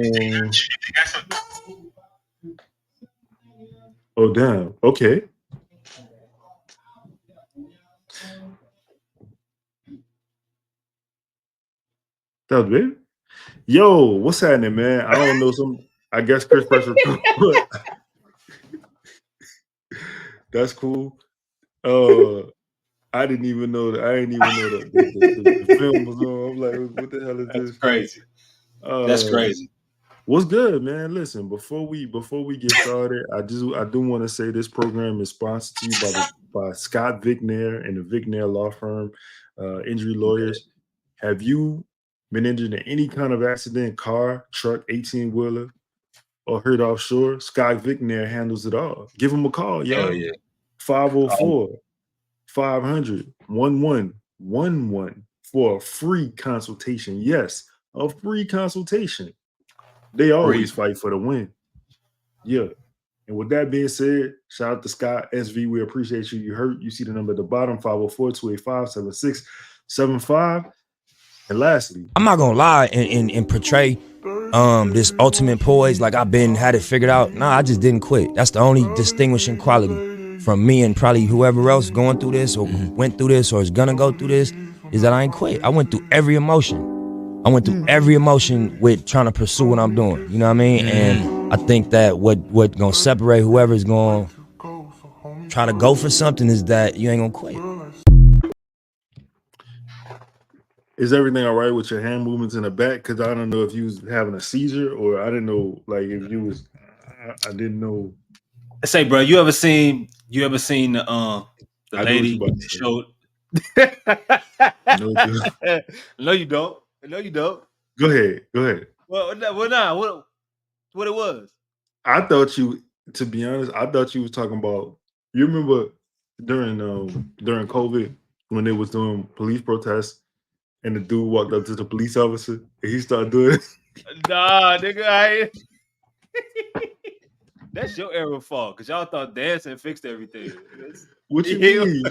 Um, oh damn. Okay. That was big. Yo, what's happening, man? I don't know some. I guess Chris press record. That's cool. Uh, I didn't even know that. I didn't even know that the film was on. I'm like, what the hell is That's this? crazy. That's crazy. What's good, man? Listen, before we get started, I do want to say this program is sponsored to you by Scott Vignair and the Vignair Law Firm, injury lawyers. Have you been injured in any kind of accident, car, truck, 18-wheeler, or hurt offshore? Scott Vignair handles it all. Give him a call, Hell y'all. yeah. 504 500 1111 for a free consultation. Yes, a free consultation. They always Free. fight for the win. Yeah. And with that being said, shout out to Scott SV. We appreciate you. You heard, you see the number at the bottom, 504-285-7675. And lastly, I'm not gonna lie and portray this ultimate poise like I've been had it figured out. Nah, I just didn't quit. That's the only distinguishing quality from me and probably whoever else going through this or went through this or is gonna go through this is that I ain't quit. I went through every emotion. I went through every emotion with trying to pursue what I'm doing. You know what I mean? And I think that what gonna separate whoever's gonna try to go for something is that you ain't gonna quit. is everything all right with your hand movements in the back? Because I don't know if you was having a seizure or I didn't know, like, if you was, I didn't know. Say, bro, you ever seen the I know what lady you about to say. showed? I know what you. No, you don't. No, you don't. Go ahead. Go ahead. Well, nah. What it was? I thought you, to be honest, I thought you was talking about. You remember during COVID when they was doing police protests and the dude walked up to the police officer and he started doing. Nah, nigga, that's your era fault because y'all thought dancing fixed everything. What you mean?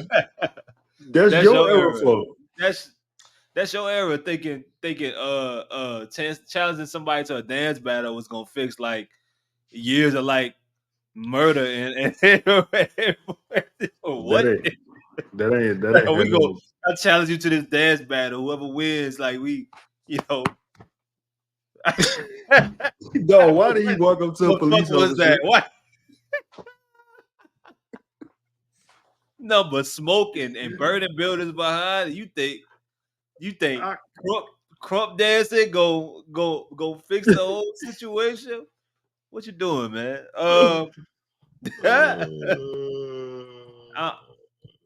That's That's your your era era. fault. That's your era thinking challenging somebody to a dance battle was gonna fix like years of like murder and what? That ain't We had go. no. I challenge you to this dance battle. Whoever wins, like we, you know. No, why did he walk up to a What the fuck police was officer? that? What? No, but smoking and burning buildings behind. You think I, crump dancing go fix the whole situation? What you doing, man? uh, Uh,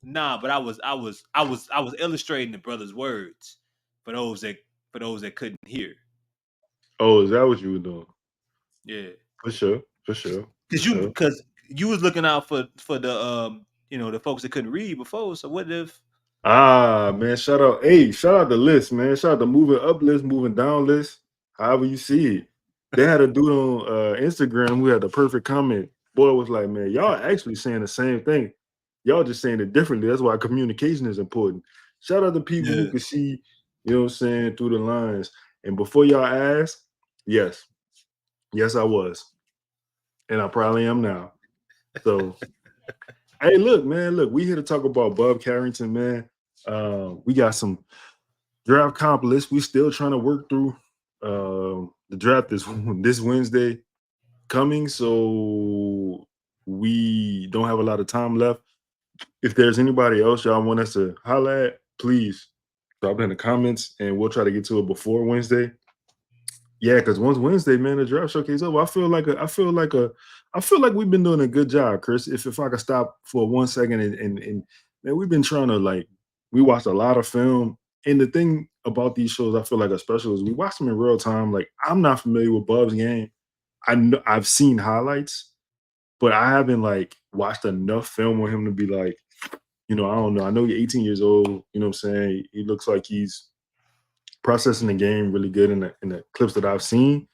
nah, but I was illustrating the brother's words for those that couldn't hear. oh, is that what you were doing? Yeah, For sure. For sure. For sure. because you was looking out for the the folks that couldn't read before. So what if Ah, man, shout out. Hey, shout out the list, man. Shout out the moving up list, moving down list. However you see it. They had a dude on Instagram who had the perfect comment. Boy was like, man, y'all actually saying the same thing. Y'all just saying it differently. That's why communication is important. Shout out to people who yeah. can see, you know what I'm saying, through the lines. And before y'all ask, yes. Yes, I was. And I probably am now. So hey, look, man, look, we here to talk about Bub Carrington, man. We got some draft comp list. We still trying to work through the draft this Wednesday coming, so we don't have a lot of time left. If there's anybody else y'all want us to holler at, please drop it in the comments, and we'll try to get to it before Wednesday. Yeah, because once Wednesday, man, the draft showcase over. I feel like we've been doing a good job, Chris. If I could stop for 1 second and man, we've been trying to we watched a lot of film. And the thing about these shows, I feel like especially is we watch them in real time. Like I'm not familiar with Bub's game. I know I've seen highlights, but I haven't watched enough film on him to be like, I don't know. I know you're 18 years old. You know what I'm saying? He looks like he's processing the game really good in the clips that I've seen.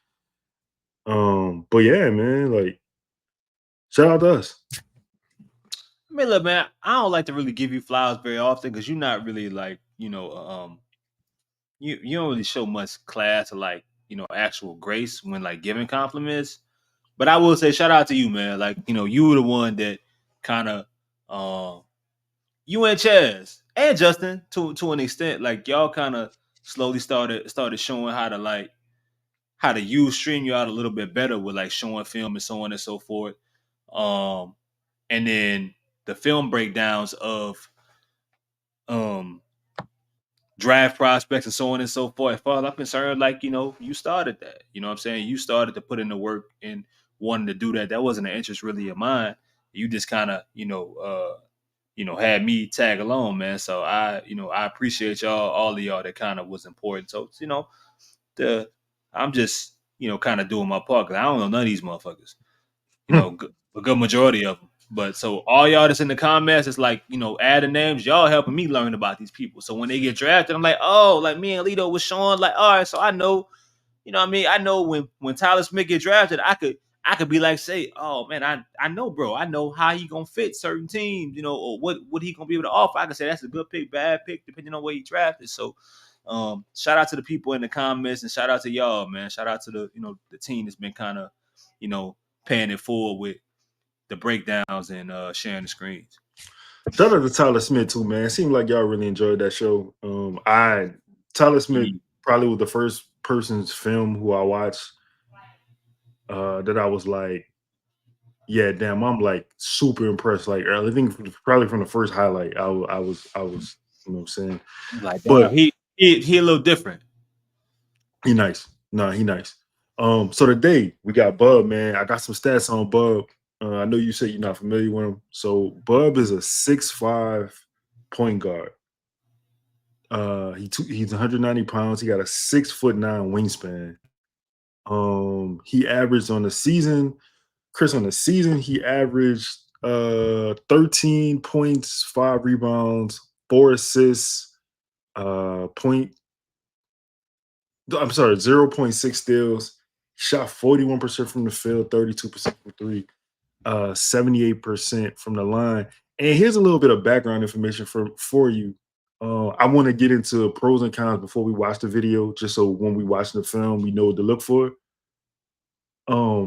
But yeah, man, shout out to us. I mean, look, man, I don't like to really give you flowers very often because you're not really like you don't really show much class or like actual grace when like giving compliments. But I will say shout out to you, man. Like, you were the one that kind of you and Chaz and Justin to an extent, like y'all kind of slowly started showing how to use StreamYard a little bit better with like showing film and so on and so forth. And then the film breakdowns of um draft prospects and so on and so forth. As far as I'm concerned, like, you started that. You know what I'm saying? You started to put in the work and wanting to do that. That wasn't an interest really of mine. You just kind of, had me tag along, man. So I appreciate all of y'all that kind of was important. So, I'm just, kind of doing my part because I don't know none of these motherfuckers. A good majority of them. But so all y'all that's in the comments, it's like, adding names, y'all helping me learn about these people. So when they get drafted, I'm like, oh, like me and Lito was showing, like, all right, so I know, what I mean? I know when Tyler Smith get drafted, I could be like, say, oh man, I know, bro. I know how he gonna fit certain teams, or what he gonna be able to offer. I can say that's a good pick, bad pick, depending on where he drafted. So shout out to the people in the comments and shout out to y'all, man. Shout out to the team that's been kind of, paying it forward with the breakdowns and sharing the screens. Shout out to Tyler Smith too, man. It seemed like y'all really enjoyed that show. Tyler Smith probably was the first person's film who I watched that I was like, yeah, damn, I'm like super impressed. Like I think probably from the first highlight, I was, you know what I'm saying? Like, but he a little different. He nice. No, he nice. So today we got Bub, man. I got some stats on Bub. I know you said you're not familiar with him. So Bub is a 6'5" point guard. He's 190 pounds. He got a 6'9" wingspan. He averaged on the season, Chris, on the season, he averaged 13 points, 5 rebounds, 4 assists, point I'm sorry, 0.6 steals, shot 41% from the field, 32% from three, 78% from the line. And here's a little bit of background information for you. I want to get into pros and cons before we watch the video, just so when we watch the film, we know what to look for. A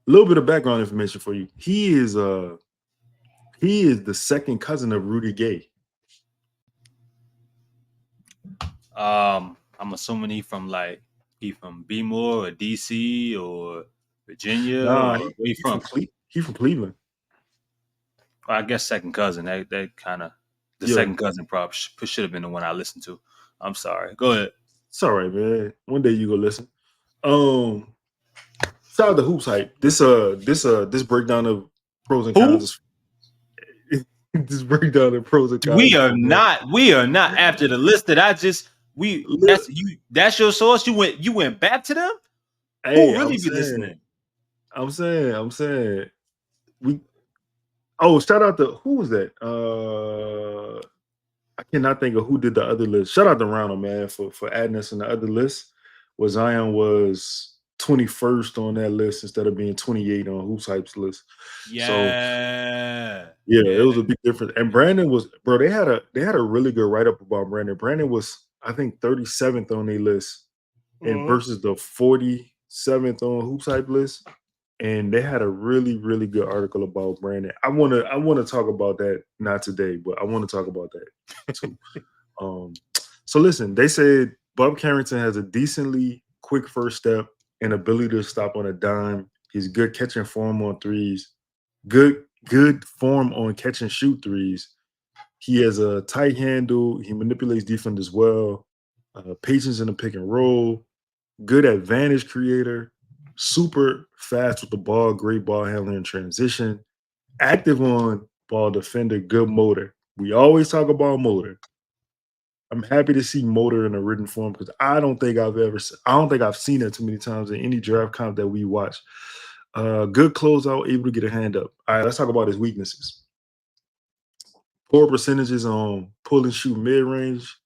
little bit of background information for you. He is the second cousin of Rudy Gay. I'm assuming he from B-More or DC or Virginia. Nah, or where he from? He from Cleveland. Well, I guess second cousin. That kind of second cousin prop should have been the one I listened to. I'm sorry. Go ahead. It's all right, man. One day you go listen. Shout out to Hoops Hype. This breakdown of pros and cons. This breakdown of pros and cons. We are not after the list that I just that's your source. You went back to them? Hey, who really be listening? I'm saying shout out to who was that? I cannot think of who did the other list. Shout out to Ronald, man, for adding us in the other list where Zion was 21st on that list instead of being 28 on Hoops Hype's list. Yeah. It was a big difference. And Brandon was, bro, they had a really good write-up about Brandon. Brandon was, I think, 37th on their list and versus the 47th on Hoops Hype list. And they had a really, really good article about Brandon. I wanna talk about that, not today, but I want to talk about that too. So listen, they said Bub Carrington has a decently quick first step and ability to stop on a dime. He's good catching form on threes, good form on catch and shoot threes. He has a tight handle. He manipulates defenders well. Patience in the pick and roll. Good advantage creator. Super fast with the ball. Great ball handling in transition. Active on ball defender. Good motor. We always talk about motor. I'm happy to see motor in a written form because I don't think I've seen it too many times in any draft comp that we watch. Good closeout, able to get a hand up. All right, let's talk about his weaknesses. Poor percentages on pull and shoot mid range.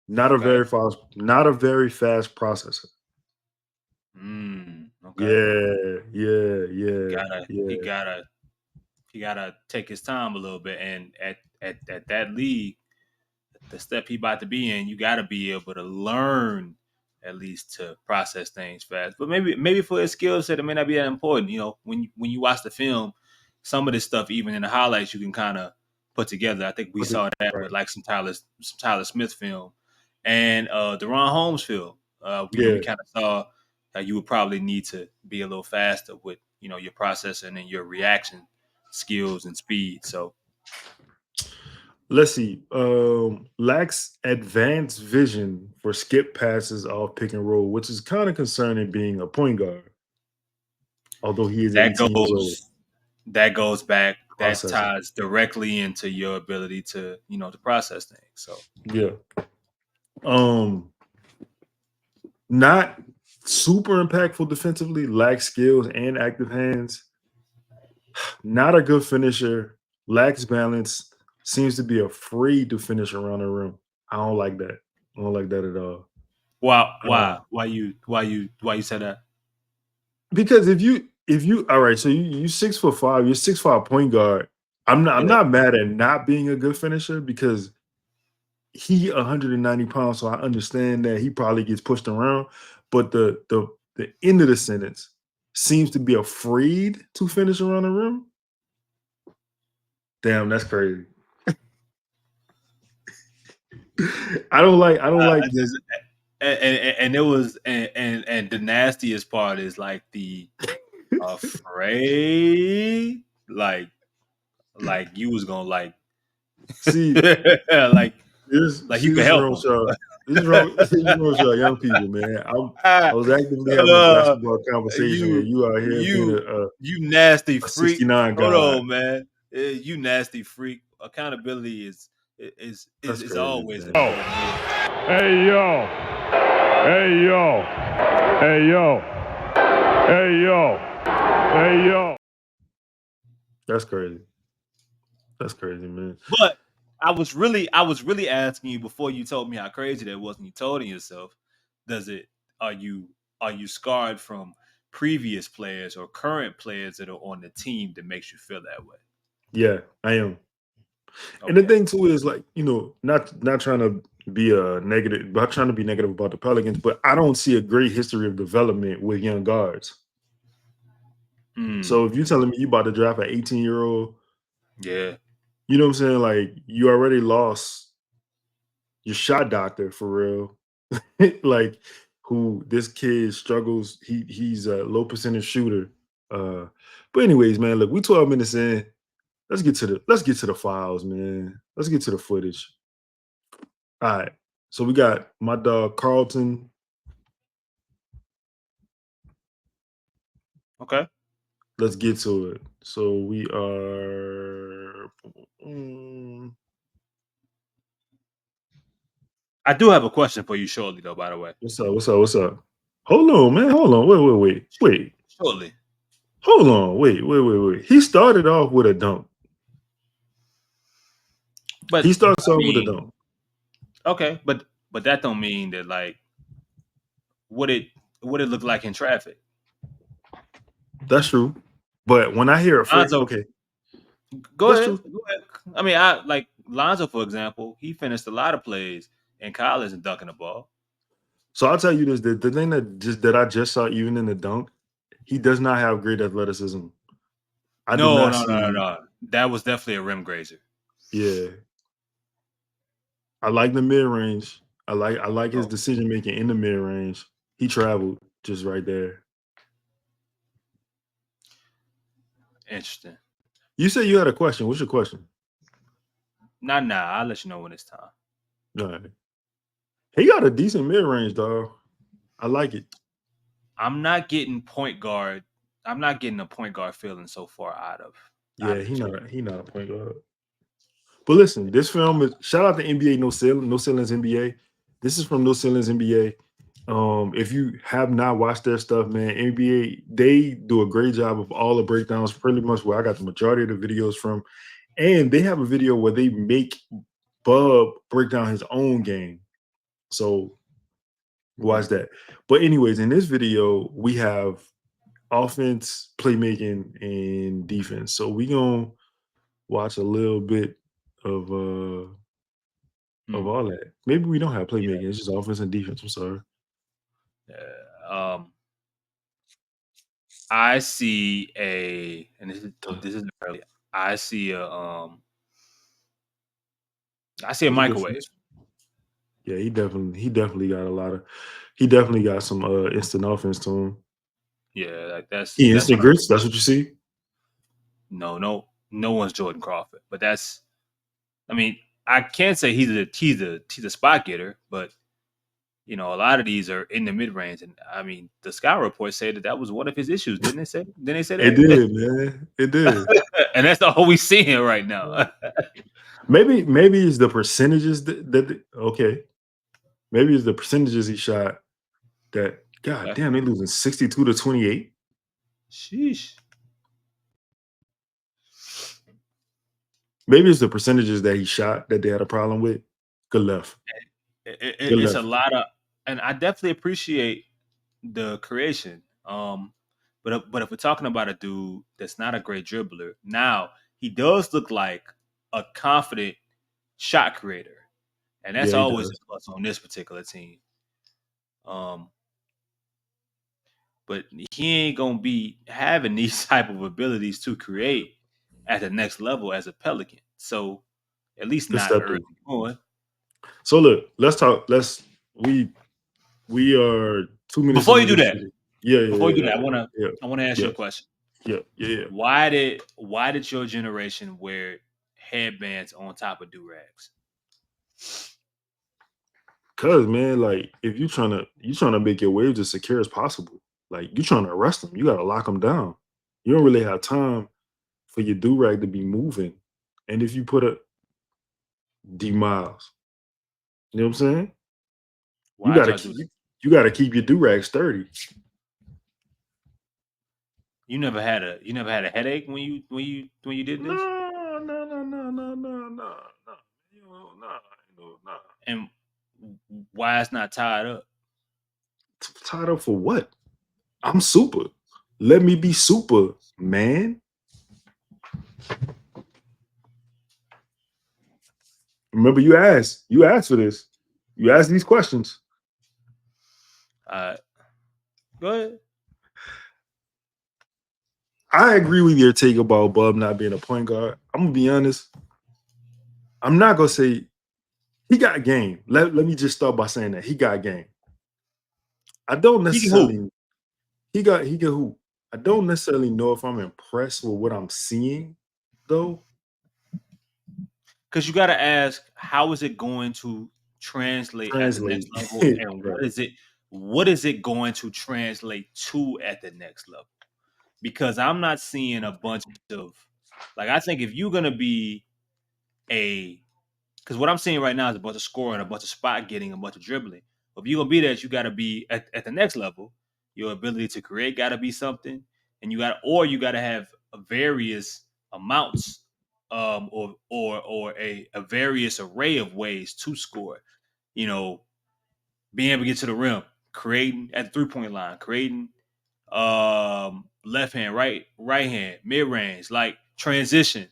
Not a very fast processor. Okay. Yeah. He gotta take his time a little bit, and at that league, the step he about to be in, you gotta be able to learn at least to process things fast. But maybe for his skill set, it may not be that important. When you watch the film, some of this stuff, even in the highlights, you can kind of put together. I think we saw that with like some Tyler Smith film and the Ron Holmes film. We kind of saw that you would probably need to be a little faster with your processing and your reaction skills and speed. So let's see. Lacks advanced vision for skip passes off pick and roll, which is kind of concerning being a point guard. Although he is 18 years old. That goes back. Processing. That ties directly into your ability to to process things. So yeah. Not super impactful defensively, lacks skills and active hands. Not a good finisher, lacks balance, seems to be afraid to finish around the rim. I don't like that. I don't like that at all. Why you said that? Because if you all right, so you 6'5", you're 6'5" point guard. I'm not mad at not being a good finisher because he 190 pounds, so I understand that he probably gets pushed around. But the end of the sentence seems to be afraid to finish around the rim. Damn, that's crazy. I don't like this. And it was and the nastiest part is like the afraid, like you was gonna like see like this, like you could help them. This is wrong with y'all young people, man. I was actively having a basketball conversation, and you out here being you nasty freak. 69 guy. Hold on, man. You nasty freak. Accountability is always. Hey yo. Hey yo. Hey yo. Hey yo. Hey yo. That's crazy. That's crazy, man. But I was really asking you before you told me how crazy that was, and you told yourself, are you scarred from previous players or current players that are on the team that makes you feel that way? Yeah, I am. Okay. And the thing too is like, not trying to be negative, but trying to be negative about the Pelicans, but I don't see a great history of development with young guards. So if you're telling me you about to draft an 18-year-old, yeah. You know what I'm saying? Like, you already lost your shot doctor for real. Like, who this kid struggles. He's a low percentage shooter. But anyways, man, look, we 12 minutes in. Let's get to the files, man. Let's get to the footage. All right. So we got my dog Carlton. Okay. Let's get to it. So we are. I do have a question for you shortly, though. By the way, what's up? Hold on, man. Hold on. Wait. Shortly. Hold on. Wait. He started off with a dunk. But he starts off with a dunk. Okay, but that don't mean that like what it look like in traffic. That's true. But when I hear a phrase, okay. Go ahead. I mean, I like Lonzo, for example. He finished a lot of plays in college and dunking the ball. So I'll tell you this: the thing that I just saw, even in the dunk, he does not have great athleticism. No. That was definitely a rim grazer. Yeah, I like the mid range. I like his decision making in the mid range. He traveled just right there. Interesting. You said you had a question. What's your question? Nah. I'll let you know when it's time. All right. He got a decent mid range, dog. I like it. I'm not getting a point guard feeling so far out of. Yeah, he not a point guard. But listen, this film is shout out to NBA No Ceilings NBA. This is from No Ceilings NBA. If you have not watched their stuff, man, NBA, they do a great job of all the breakdowns, pretty much where I got the majority of the videos from. And they have a video where they make Bub break down his own game. So watch that. But anyways, in this video, we have offense, playmaking, and defense. So we gonna watch a little bit of all that. Maybe we don't have playmaking. It's just offense and defense. I'm sorry. I see and this is early. I see a That's a good microwave. finish. Yeah, he definitely got a lot of. He definitely got some instant offense to him. Yeah, like that's Instant what I'm. grits. That's what you see. No one's Jordan Crawford, but that's. I mean, I can't say he's a spot getter, but a lot of these are in the mid range, and I mean, the Scout report said that was one of his issues, didn't they say? Didn't they say It that? did, man. It did. And that's all we seeing right now. Maybe it's the percentages that okay. Maybe it's the percentages he shot that. God damn, they losing 62-28. Sheesh. Maybe it's the percentages that he shot that they had a problem with. Good left. It's a lot of, and I definitely appreciate the creation. But if we're talking about a dude that's not a great dribbler, now he does look like a confident shot creator, and that's Yeah, he always a does. plus on this particular team. But he ain't gonna be having these type of abilities to create at the next level as a Pelican. So at least Good not step early through. on. So look, let's talk. We are 2 minutes Before you into do this that, shit. Yeah, before you do that, yeah, I wanna ask you yeah, a question. yeah. Why did your generation wear headbands on top of do-rags? Cause man, like if you trying to make your waves as secure as possible, like you trying to arrest them, you gotta lock them down. You don't really have time for your do rag to be moving. And if you put a D Miles, you know what I'm saying? You Why'd gotta y'all do keep that? you gotta keep your do rag sturdy. You never had a headache when you did this? No. No. And why it's not tied up? Tied up for what? I'm super. Let me be super, man. Remember, you asked for this. You asked these questions. Go ahead. I agree with your take about Bub not being a point guard. I'm gonna be honest. I'm not gonna say he got game. Let me just start by saying that he got game. I don't He can hoop. necessarily he can hoop. I don't necessarily know if I'm impressed with what I'm seeing though. Because you got to ask, how is it going to translate at the next Translate. level, and Right. what is it going to translate to at the next level? Because I'm not seeing a bunch of, like, I think if you're gonna be because what I'm seeing right now is a bunch of scoring, a bunch of spot getting, a bunch of dribbling. If you're gonna be that, you got to be at the next level. Your ability to create got to be something, and you got to have various amounts, or a various array of ways to score. You know, being able to get to the rim, creating at the 3-point line, creating left hand, right hand, mid range, like transition.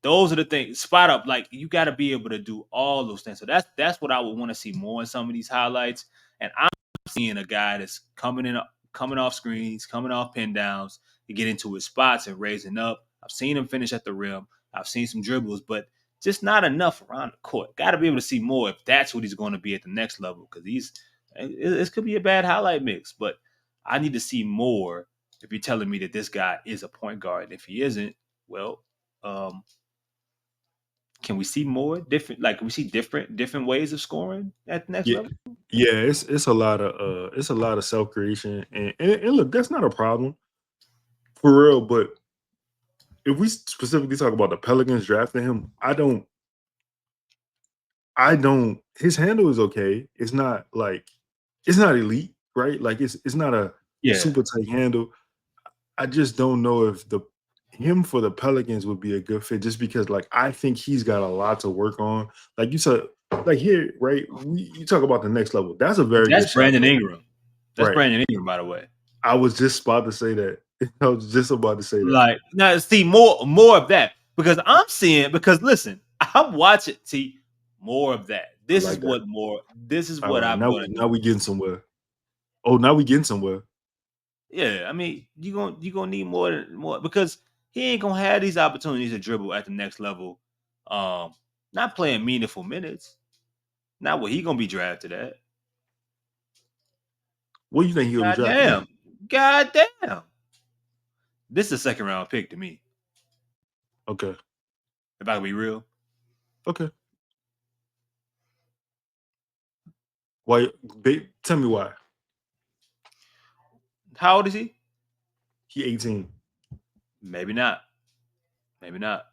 Those are the things. Spot up, like you got to be able to do all those things. So that's what I would want to see more in some of these highlights. And I'm seeing a guy that's coming off screens, coming off pin downs to get into his spots and raising up. I've seen him finish at the rim. I've seen some dribbles, but just not enough around the court. Got to be able to see more if that's what he's going to be at the next level. Because this could be a bad highlight mix, but I need to see more. If you're telling me that this guy is a point guard, and if he isn't, well, can we see more different? Like, can we see different ways of scoring at the next Yeah. level? Yeah, it's a lot of self creation and look, that's not a problem for real. But if we specifically talk about the Pelicans drafting him, I don't. His handle is okay. It's not elite, right? Like it's not a Yeah, super tight handle. I just don't know if him for the Pelicans would be a good fit, just because like I think he's got a lot to work on. Like you said, like here, right? You talk about the next level. That's a very good that's shot, Brandon though. Ingram. That's Right? Brandon Ingram, by the way. I was just about to say that. I was just about to say that. Like, now see more of that because I'm seeing, because listen, I'm watching. See more of that. I This is like that. what more. This is All what right, I'm now going to we do. getting somewhere. Oh, now we getting somewhere. Yeah, I mean, you gonna need more because he ain't gonna have these opportunities to dribble at the next level. Not playing meaningful minutes. Not what he gonna be drafted at. What do you think he'll be God drafted at? damn. God damn. This is a second round pick to me. Okay. If I can be real. Okay. Why? Tell me why. How old is he? He 18. Maybe not. Maybe not.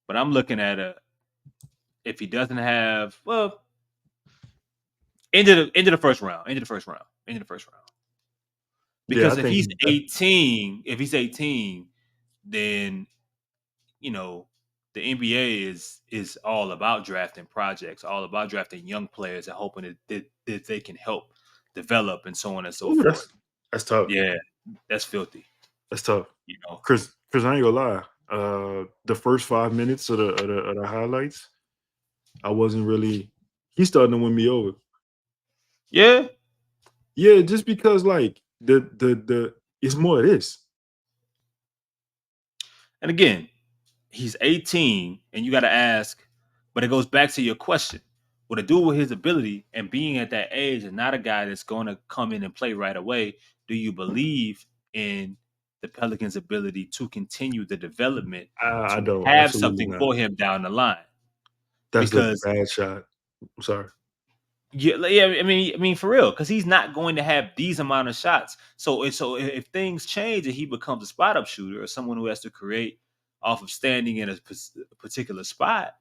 But I'm looking at if he doesn't have into the first round. Because I if think he's 18, then the NBA is all about drafting projects, all about drafting young players and hoping that they can help develop and so on and so forth. That's tough. Yeah, that's filthy. That's tough. Chris, I ain't gonna lie. The first 5 minutes of the highlights, I wasn't really. He's starting to win me over. Yeah, just because like the it's more of this. And again, he's 18, and you got to ask. But it goes back to your question: what to do with his ability and being at that age, and not a guy that's going to come in and play right away. Do you believe in the Pelicans' ability to continue the development I to don't have absolutely something not. for him down the line? That's Because a bad shot. I'm sorry. Yeah, I mean, for real, because he's not going to have these amount of shots. So if things change and he becomes a spot up shooter or someone who has to create off of standing in a particular spot,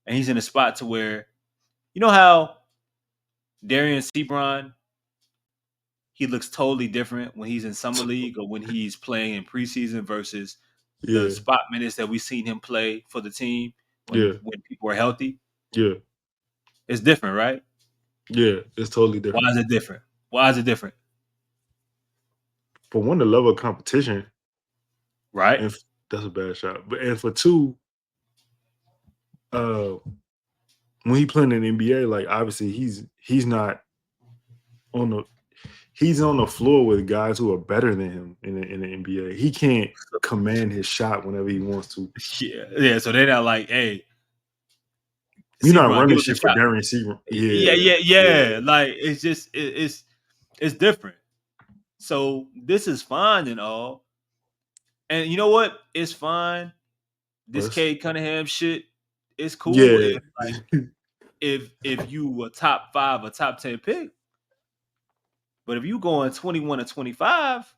and he's in a spot to where, you know how Darian Sebron, he looks totally different when he's in summer league or when he's playing in preseason versus the spot minutes that we've seen him play for the team when people are healthy. Yeah, it's different, right? Yeah, it's totally different. Why is it different? For one, the level of competition, right? And that's a bad shot. And for two, when he playing in the NBA, like obviously he's not on the floor with guys who are better than him in the NBA. He can't command his shot whenever he wants to. Yeah. So they're not like, hey, you're not running shit for Darian Sebron. Yeah. Like it's just it's different. So this is fine and all. And you know what? It's fine. This Cade Cunningham shit is cool. Yeah. If you a top 5 or top 10 pick. But if you going 21 or 25,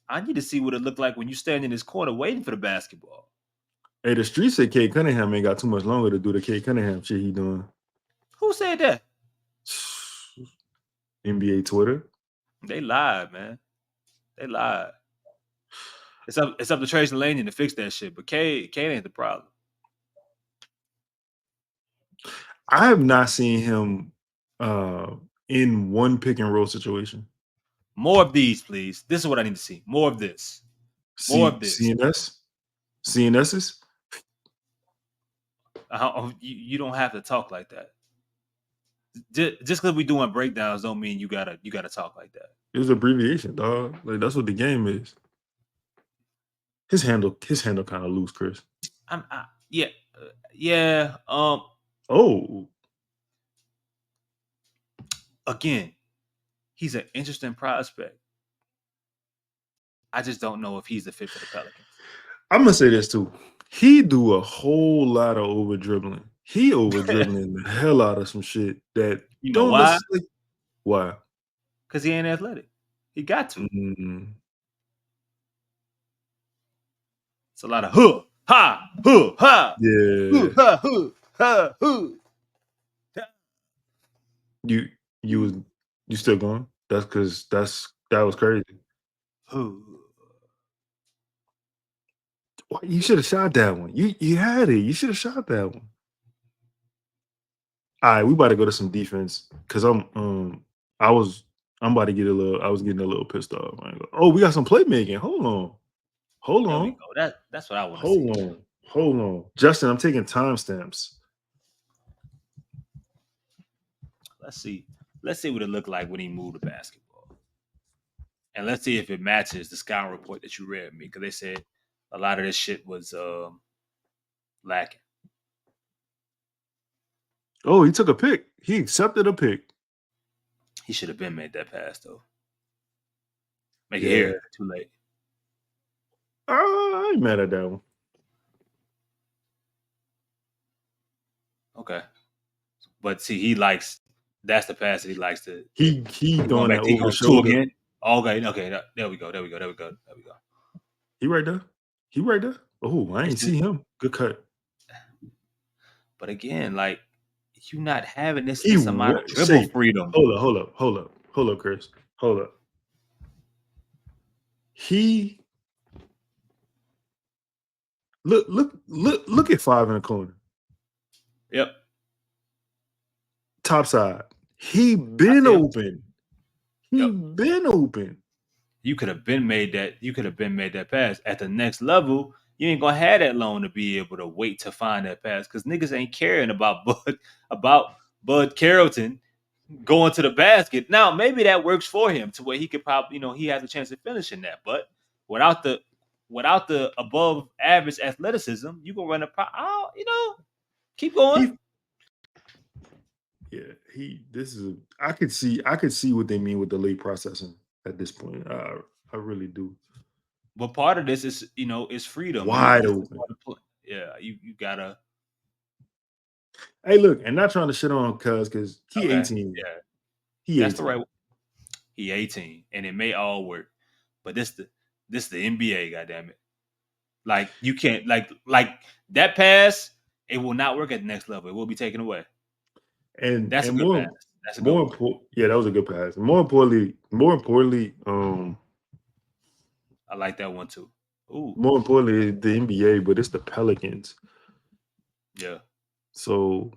I need to see what it looked like when you stand in this corner waiting for the basketball. Hey, the streets say Cade Cunningham ain't got too much longer to do the Cade Cunningham shit he doing. Who said that? NBA Twitter. They lied, man. They lied. It's up to Tracy Lanyon to fix that shit, but Cade ain't the problem. I have not seen him in one pick and roll situation. More of these, please. This is what I need to see. More of this. More of this. CNSs? You don't have to talk like that. Just because we doing breakdowns don't mean you gotta talk like that. It was abbreviation, dog. Like that's what the game is. His handle kind of loose, Chris. Yeah. Oh. Again, he's an interesting prospect. I just don't know if he's the fit for the Pelicans. I'm gonna say this too. He do a whole lot of over dribbling. He over dribbling the hell out of some shit that you know why? Why? Because he ain't athletic. He got to. Mm-hmm. It's a lot of huh, ha, huh, ha. Yeah. Ha, huh, ha, huh. You still going? That's because that was crazy. You should have shot that one. You had it. You should have shot that one. All right, we about to go to some defense because I'm about to get I was getting a little pissed off. Oh, we got some playmaking. Hold on. There we go. That's what I want to see. Hold on. Justin, I'm taking timestamps. Let's see what it looked like when he moved the basketball, and let's see if it matches the scouting report that you read me, because they said a lot of this shit was lacking. Oh, he took a pick. He accepted a pick. He should have been made that pass though. Make it here. Too late. I ain't mad at that one. Okay. But see, that's the pass that he likes to. He doing that over the two shoulder. again. Okay. There we go. He right there. Oh, I ain't see him. Good cut. But again, like, you not having this amount of dribble freedom. Hold up, Chris. Hold up. He look at 5 in the corner. Yep. Top side. He been open. Been open. You could have been made that pass. At the next level, you ain't gonna have that long to be able to wait to find that pass, because niggas ain't caring about Bud Carrington going to the basket. Now, maybe that works for him to where he could probably, he has a chance of finishing that. But without the above average athleticism, you can run keep going. I could see what they mean with the late processing at this point. I really do. But part of this is, is freedom. Wide open. Yeah, you gotta. Hey, look, and not trying to shit on Cuz, because he 18. Yeah, that's 18. The right. He 18, and it may all work, but this the NBA. Goddamn it! Like, you can't like that pass. It will not work at the next level. It will be taken away. And that's a good pass. That's a good pass. Yeah, that was a good pass. More importantly, I like that one too. Ooh. More importantly, the NBA, but it's the Pelicans. Yeah. So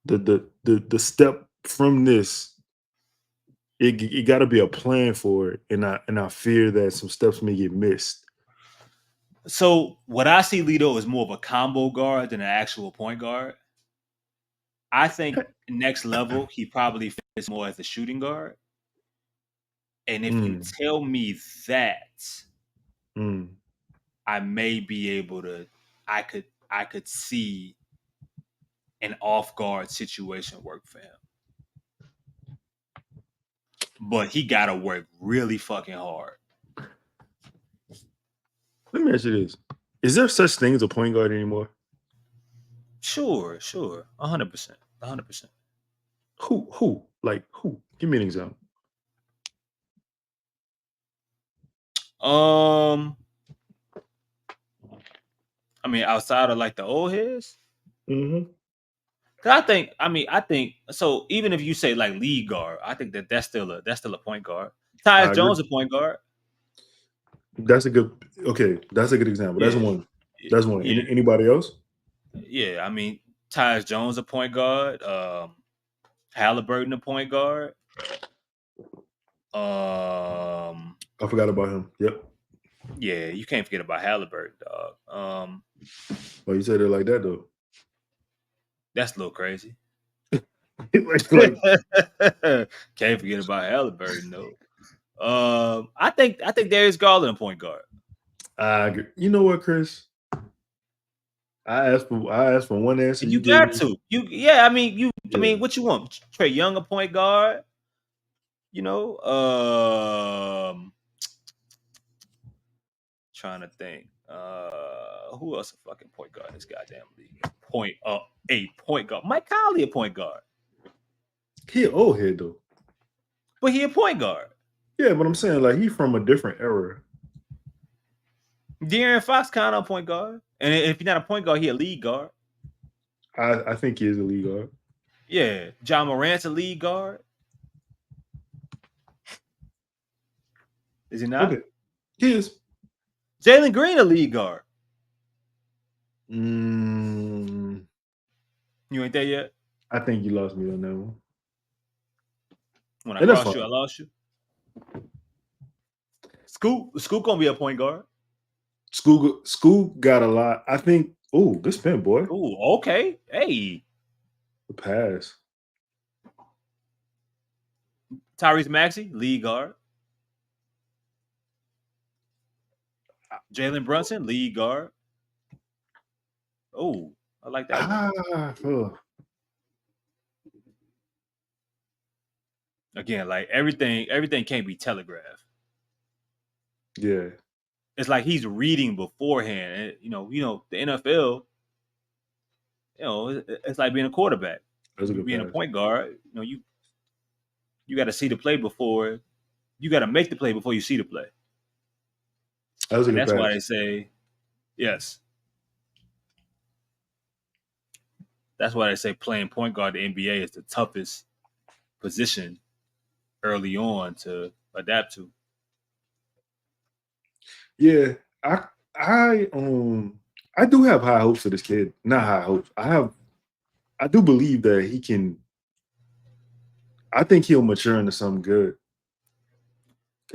the step from this, it got to be a plan for it, and I fear that some steps may get missed. So what I see Lito is more of a combo guard than an actual point guard. I think next level he probably fits more as a shooting guard. And if you tell me that, I may be able to. I could see an off guard situation work for him, but he got to work really fucking hard. Let me ask you this: is there such thing as a point guard anymore? Sure, 100%. Who? Like who? Give me an example. I mean, outside of like the old heads. Mm-hmm. Cause I think so. Even if you say like lead guard, I think that's still a point guard. Tyus Jones a point guard. That's a good example. Yeah. That's one. Yeah. Anybody else? Yeah, I mean, Tyus Jones a point guard. Halliburton a point guard. I forgot about him. Yep. Yeah, you can't forget about Halliburton, dog. Well, you said it like that though. That's a little crazy. like, can't forget about Halliburton though. I think Darius Garland a point guard. You know what, Chris? I asked for one answer. You got to. I mean, what you want? Trae Young a point guard. Trying to think. Who else a fucking point guard in this goddamn league? A point guard. Mike Conley a point guard. He an old head though. But he a point guard. Yeah, but I'm saying like he from a different era. De'Aaron Fox kind of a point guard. And if he's not a point guard, he a lead guard. I think he is a lead guard. Yeah. John Morant's a lead guard. Is he not? Okay. He is. Jalen Green a lead guard. You ain't there yet? I think you lost me on that one. When I crossed you, I lost you. Scoop gonna be a point guard. Scoop got a lot. I think. Oh, good spin, boy. Oh, okay. Hey. The pass. Tyrese Maxey, lead guard. Jalen Brunson, lead guard. Oh, I like that one. Again, like everything can't be telegraphed. Yeah. It's like he's reading beforehand. And, you know, the NFL, it's like being a quarterback. Being a point guard, you got to see the play before. You got to make the play before you see the play. And that's why they say, yes. That's why they say playing point guard in the NBA is the toughest position early on to adapt to. Yeah, I do have high hopes for this kid. Not high hopes. I do believe that he can. I think he'll mature into something good.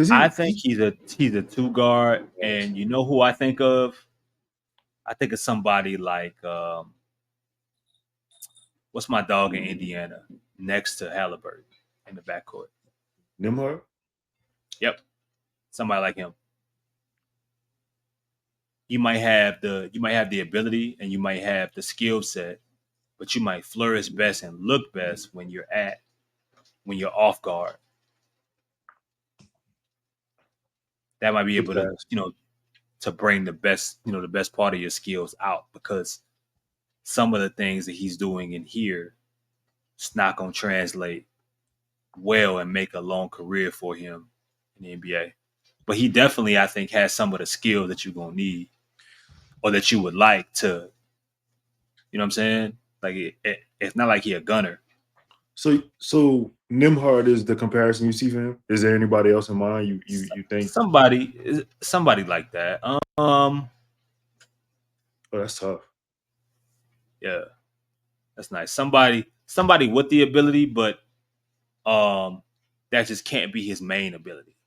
I think he's a 2 guard, and you know who I think of? I think of somebody like what's my dog in Indiana next to Halliburton in the backcourt? Nembhard? Yep, somebody like him. You might have the ability and you might have the skill set, but you might flourish best and look best when you're off guard. That might be able to, to bring the best part of your skills out, because some of the things that he's doing in here, it's not going to translate well and make a long career for him in the NBA. But he definitely, I think, has some of the skills that you're going to need or that you would like to, you know what I'm saying? Like, it's not like he a gunner. So Nembhard is the comparison you see for him? Is there anybody else in mind you think? Somebody like that. Oh, that's tough. Yeah, that's nice. Somebody with the ability, but that just can't be his main ability.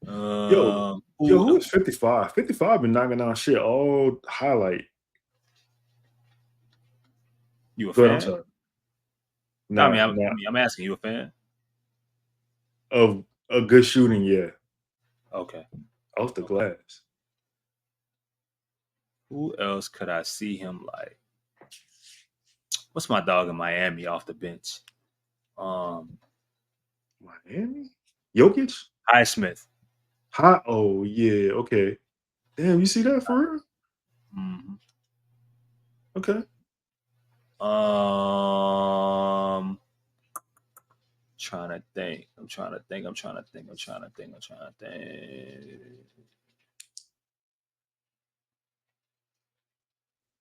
Yo, who is 55? 55 been knocking down shit all highlight. You a fan? I'm sorry. No, I'm asking, you a fan of a good shooting? Yeah. Okay. Off the glass. Who else could I see him like? What's my dog in Miami off the bench? Miami? Jokic? Highsmith. Oh yeah, okay. Damn, you see that for real? Mm-hmm. Okay. Trying to think. I'm trying to think.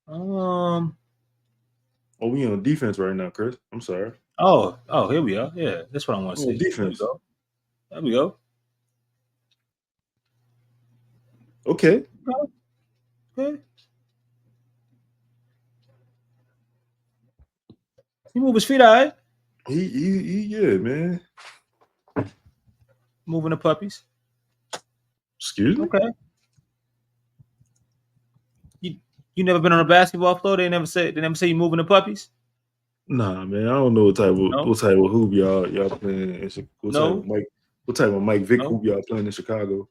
Oh, we on defense right now, Chris. I'm sorry. Oh, here we are. Yeah, that's what I want to see. Defense. There we go. Okay. He move his feet, all right. He yeah, man. Moving the puppies. Excuse me? Okay. You never been on a basketball floor? They never say you moving the puppies? Nah, man. I don't know what type of hoop y'all playing. What type of Mike Vick hoop y'all playing in Chicago?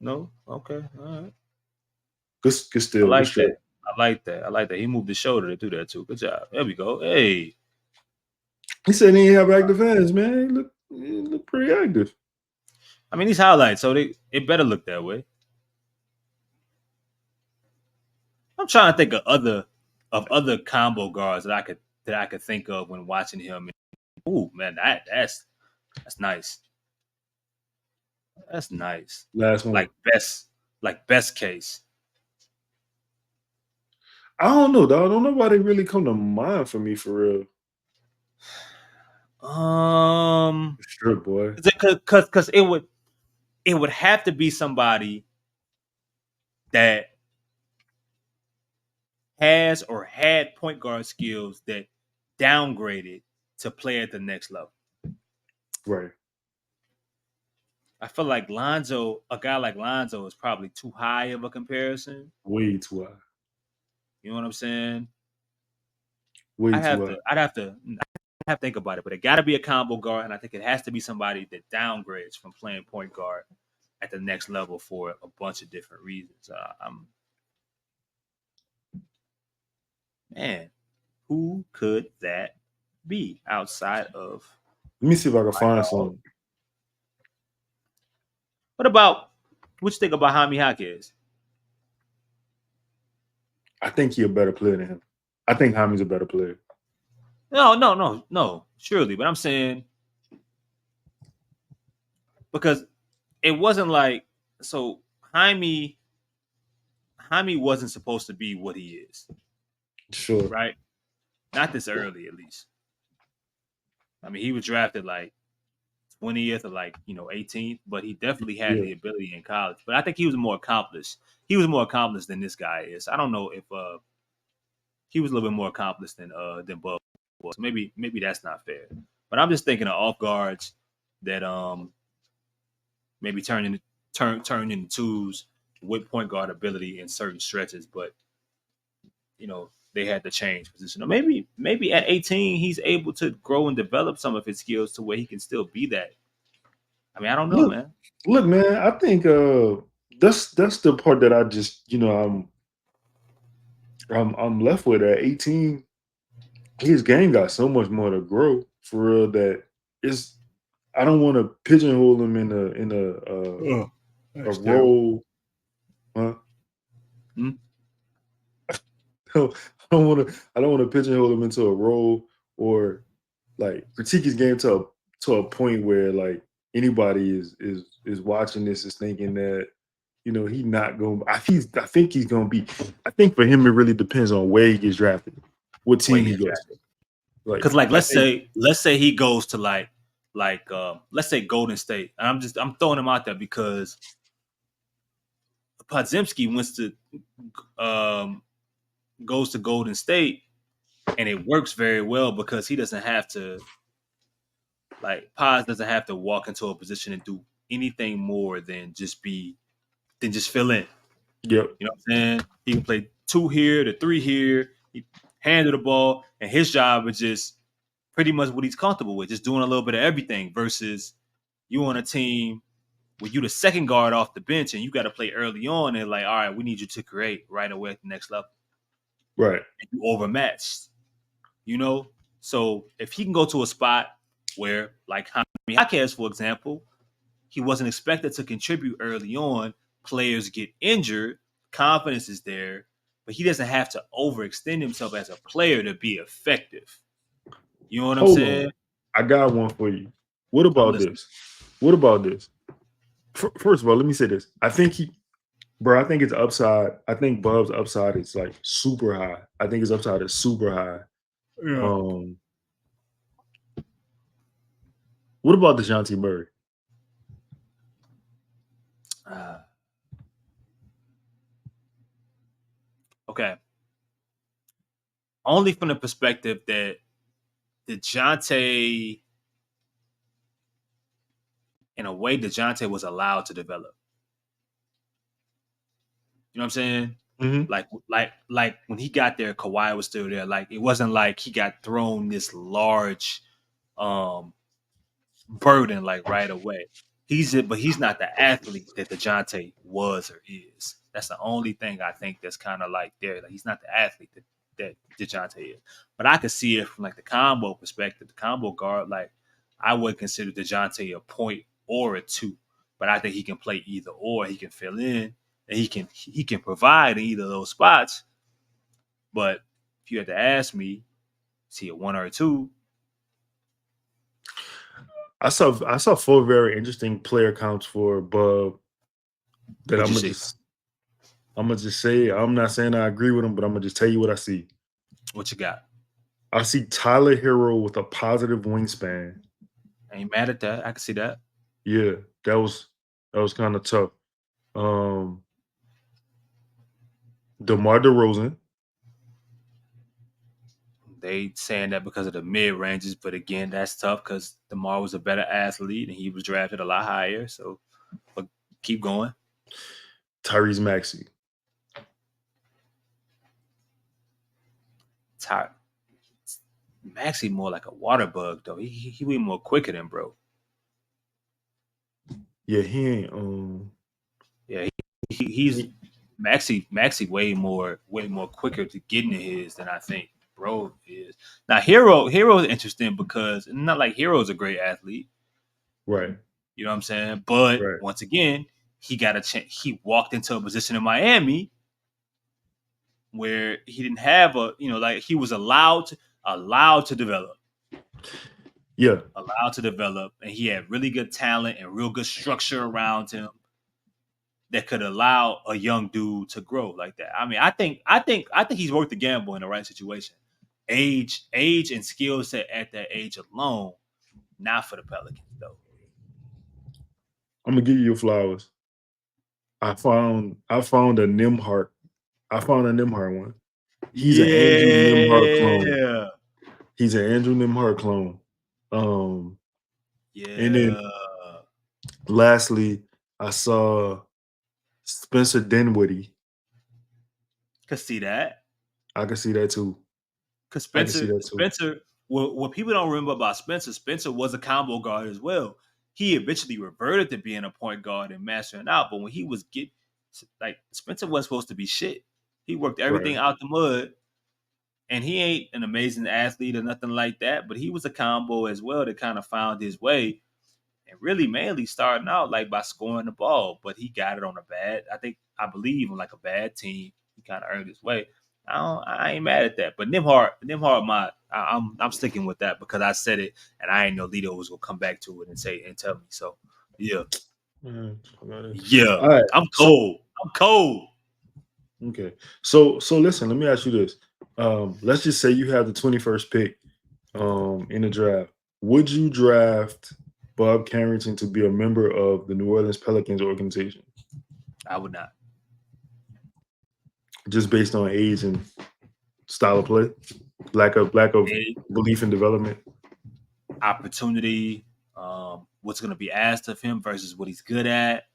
No. Okay. All right. Good still. I like that. He moved his shoulder to do that too. Good job. There we go. Hey. He said he didn't have active hands, man. He look pretty active. I mean, these highlights, so it better look that way. I'm trying to think of other combo guards that I could think of when watching him. Ooh, man, that's nice. That's nice. Last one. Like best case. I don't know, dog. I don't know why they really come to mind for me for real. Sure, boy. Because it would have to be somebody that has or had point guard skills that downgraded to play at the next level. Right. I feel like a guy like Lonzo is probably too high of a comparison. Way too high. You know what I'm saying? Way too high. I'd have to have to think about it, but it got to be a combo guard, and I think it has to be somebody that downgrades from playing point guard at the next level for a bunch of different reasons. Man, who could that be outside of? Let me see if I can find some. What you think about Jaime Jaquez? I think he's a better player than him. I think Jaime's a better player. No, surely. But I'm saying because it wasn't like so Jaime wasn't supposed to be what he is. Sure. Right? Not this early, at least. I mean, he was drafted like 20th or like 18th, but he definitely had the ability in college. But I think he was more accomplished. He was more accomplished than this guy is. I don't know if he was a little bit more accomplished than Bub was. Maybe that's not fair. But I'm just thinking of off guards that maybe turn into twos with point guard ability in certain stretches, but they had to change position. Or maybe at 18 he's able to grow and develop some of his skills to where he can still be that. I mean, I don't know, man. Look, man, I think that's the part that I just I'm left with at 18. His game got so much more to grow for real that it's. I don't want to pigeonhole him in a role. Huh? I don't want to pigeonhole him into a role or like critique his game to a point where like anybody is watching this is thinking that he's not going. I think he's going to be. I think for him it really depends on where he gets drafted, what team he goes to. Because let's say he goes to like let's say Golden State. And I'm throwing him out there because Podziemski goes to Golden State, and it works very well because he doesn't have to Pods doesn't have to walk into a position and do anything more than just fill in. Yep. You know what I'm saying? He can play 2 here to 3 here. He handle the ball, and his job is just pretty much what he's comfortable with, just doing a little bit of everything versus you on a team where you the second guard off the bench and you got to play early on and like, all right, we need you to create right away at the next level. Right. And you overmatched, So if he can go to a spot where like Jaime Jaquez, for example, he wasn't expected to contribute early on, players get injured, confidence is there, but he doesn't have to overextend himself as a player to be effective. You know what I'm saying? I got one for you. What about this? First of all, let me say this. I think it's upside. I think Bub's upside is like super high. I think his upside is super high. Yeah. What about DeJounte Murray? Okay. Only from the perspective that DeJounte, in a way, DeJounte was allowed to develop. You know what I'm saying? Mm-hmm. Like when he got there, Kawhi was still there. Like it wasn't like he got thrown this large burden like right away. But he's not the athlete that DeJounte was or is. That's the only thing I think that's kind of like there. Like he's not the athlete that DeJounte is. But I could see it from like the combo perspective, the combo guard. Like I would consider DeJounte a point or a 2, but I think he can play either or. He can fill in and he can provide in either of those spots. But if you had to ask me, is he a 1 or a 2? I saw 4 very interesting player counts for Bub that I'm gonna just say. I'm not saying I agree with him, but I'm gonna just tell you what I see. What you got? I see Tyler Hero with a positive wingspan. I ain't mad at that. I can see that. Yeah, that was kind of tough. DeMar DeRozan. They saying that because of the mid ranges, but again, that's tough because DeMar was a better athlete and he was drafted a lot higher. So, but keep going. Tyrese Maxey. Maxey more like a water bug though. He way more quicker than bro. Yeah, he ain't. Yeah, he's Maxey way more quicker to get into his than I think bro is. Now Hero is interesting because not like Hero's a great athlete. Right. You know what I'm saying? But Right. once again, he got a chance. He walked into a position in Miami where he didn't have like he was allowed to develop. Yeah. Allowed to develop, and he had really good talent and real good structure around him that could allow a young dude to grow like that. I mean, I think he's worth the gamble in the right situation. Age and skill set at that age alone, not for the Pelicans though. I'm gonna give you your flowers. I found a Nimhart. I found a Nimhart one. He's an Andrew Nimhart clone. He's an Andrew Nimhart clone. And then lastly, I saw Spencer Dinwiddie. Could see that. I can see that too. Because I can see that too. Spencer, what people don't remember about Spencer was a combo guard as well. He eventually reverted to being a point guard and mastering out, but when he was Spencer wasn't supposed to be shit. He worked everything out the mud, and he ain't an amazing athlete or nothing like that, but he was a combo as well that kind of found his way and really mainly starting out like by scoring the ball, but he got it on I believe on like a bad team. He kind of earned his way. I ain't mad at that. But Nimhart, I'm sticking with that because I said it and I ain't know Lito was gonna come back to it and tell me. So yeah. Yeah. All right. I'm cold. Okay. So listen, let me ask you this. Let's just say you have the 21st pick in the draft. Would you draft Bub Carrington to be a member of the New Orleans Pelicans organization? I would not. Just based on age and style of play, lack of belief and development, opportunity, what's going to be asked of him versus what he's good at,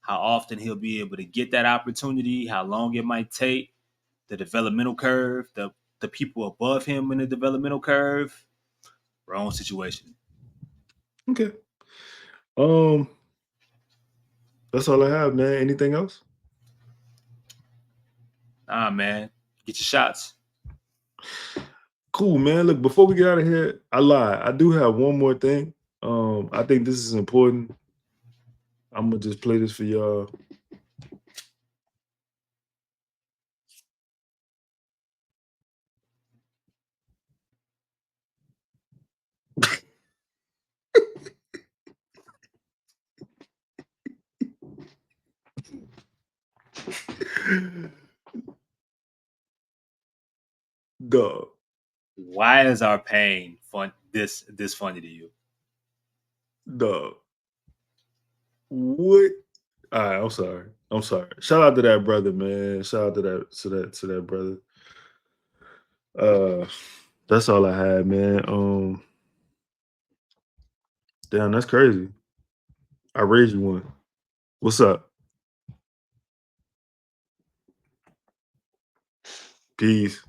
how often he'll be able to get that opportunity, how long it might take, the developmental curve, the people above him in the developmental curve. Wrong situation. Okay. That's all I have, man. Anything else? Nah, man. Get your shots. Cool, man. Look, before we get out of here, I lied. I do have one more thing. I think this is important. I'm gonna just play this for y'all. Dog. Why is our pain this funny to you? Dog. What? All right, I'm sorry. Shout out to that brother, man. Shout out to that brother. That's all I had, man. Damn, that's crazy. I raised you one. What's up? Peace.